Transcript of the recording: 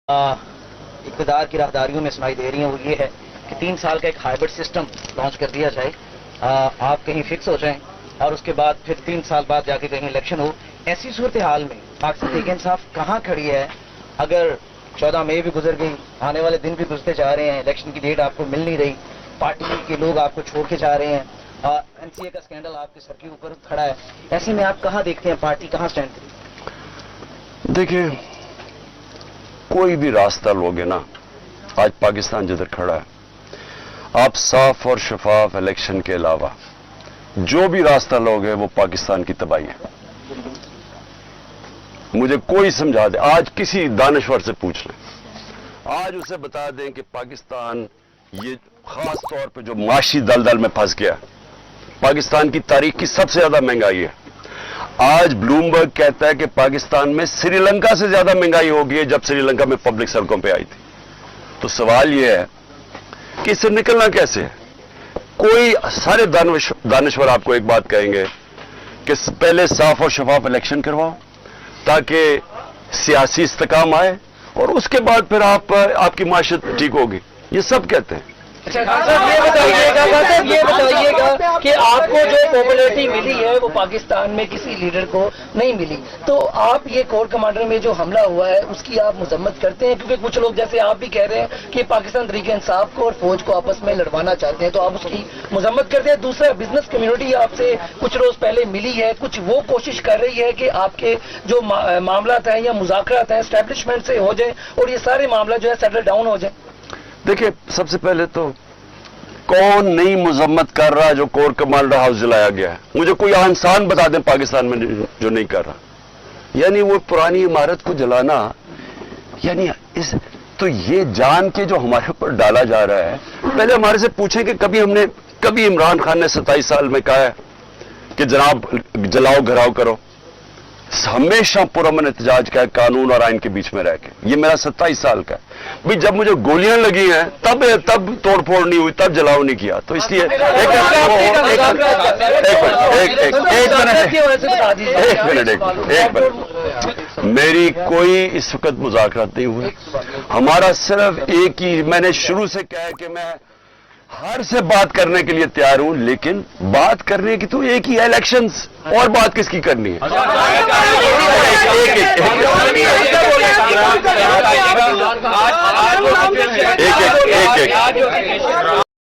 اقتدار کی راہداریوں میں سنائی دے رہی ہیں وہ یہ ہے کہ 3 سال کا ایک ہائبرڈ سسٹم لانچ کر دیا جائے، آپ کہیں فکس ہو جائیں اور اس کے بعد پھر 3 سال بعد جا کے کہیں الیکشن ہو۔ ایسی صورتحال میں پاکستان تحریک انصاف کہاں کھڑی ہے؟ اگر 14 مئی بھی گزر گئی، آنے والے دن بھی گزرتے جا رہے ہیں، الیکشن کی ڈیٹ آپ کو مل نہیں رہی، پارٹی کے لوگ آپ کو چھوڑ کے جا رہے ہیں، این سی اے کا اسکینڈل آپ کے سر کے اوپر کھڑا ہے، ایسے میں آپ کہاں دیکھتے ہیں پارٹی کہاں سٹینڈ کرے؟ دیکھیں، کوئی بھی راستہ لوگے نا، آج پاکستان جدھر کھڑا ہے، آپ صاف اور شفاف الیکشن کے علاوہ جو بھی راستہ لوگے وہ پاکستان کی تباہی ہے۔ مجھے کوئی سمجھا دے، آج کسی دانشور سے پوچھ لیں، آج اسے بتا دیں کہ پاکستان یہ خاص طور پہ جو معاشی دلدل میں پھنس گیا، پاکستان کی تاریخ کی سب سے زیادہ مہنگائی ہے۔ آج بلومبرگ کہتا ہے کہ پاکستان میں سری لنکا سے زیادہ مہنگائی ہو گئی ہے جب سری لنکا میں پبلک سڑکوں پہ آئی تھی۔ تو سوال یہ ہے کہ اس سے نکلنا کیسے ہے؟ کوئی سارے دانشور آپ کو ایک بات کہیں گے کہ پہلے صاف اور شفاف الیکشن کرواؤ تاکہ سیاسی استحکام آئے اور اس کے بعد پھر آپ کی معیشت ٹھیک ہوگی، یہ سب کہتے ہیں۔ یہ بتائیے گا کہ آپ کو جو پاپولیرٹی ملی ہے وہ پاکستان میں کسی لیڈر کو نہیں ملی، تو آپ یہ کور کمانڈر میں جو حملہ ہوا ہے اس کی آپ مذمت کرتے ہیں؟ کیونکہ کچھ لوگ جیسے آپ بھی کہہ رہے ہیں کہ پاکستان تحریک انصاف کو اور فوج کو آپس میں لڑوانا چاہتے ہیں، تو آپ اس کی مذمت کرتے ہیں۔ دوسرا، بزنس کمیونٹی آپ سے کچھ روز پہلے ملی ہے، کچھ وہ کوشش کر رہی ہے کہ آپ کے جو معاملات ہیں یا مذاکرات ہیں اسٹیبلشمنٹ سے ہو جائیں اور یہ سارے معاملات جو ہے سیٹل ڈاؤن ہو جائیں۔ دیکھیں، سب سے پہلے تو کون نئی مذمت کر رہا جو کور کمانڈر ہاؤس جلایا گیا ہے؟ مجھے کوئی انسان بتا دیں پاکستان میں جو نہیں کر رہا۔ یعنی وہ پرانی عمارت کو جلانا، یعنی تو یہ جان کے جو ہمارے اوپر ڈالا جا رہا ہے، پہلے ہمارے سے پوچھیں کہ کبھی عمران خان نے 27 سال میں کہا ہے کہ جناب جلاؤ گھراؤ کرو؟ ہمیشہ پرامن احتجاج کا ہے، قانون اور آئین کے بیچ میں رہ کے۔ یہ میرا 27 سال کا ہے بھائی، جب مجھے گولیاں لگی ہیں تب توڑ پھوڑ نہیں ہوئی، تب جلاؤ نہیں کیا۔ تو اس لیے ایک منٹ، میری کوئی اس وقت مذاکرات نہیں ہوئی۔ ہمارا صرف ایک ہی، میں نے شروع سے کہا ہے کہ میں ہر سے بات کرنے کے لیے تیار ہوں، لیکن بات کرنے کی تو ایک ہی ہے، الیکشنز، اور بات کس کی کرنی ہے؟ ایک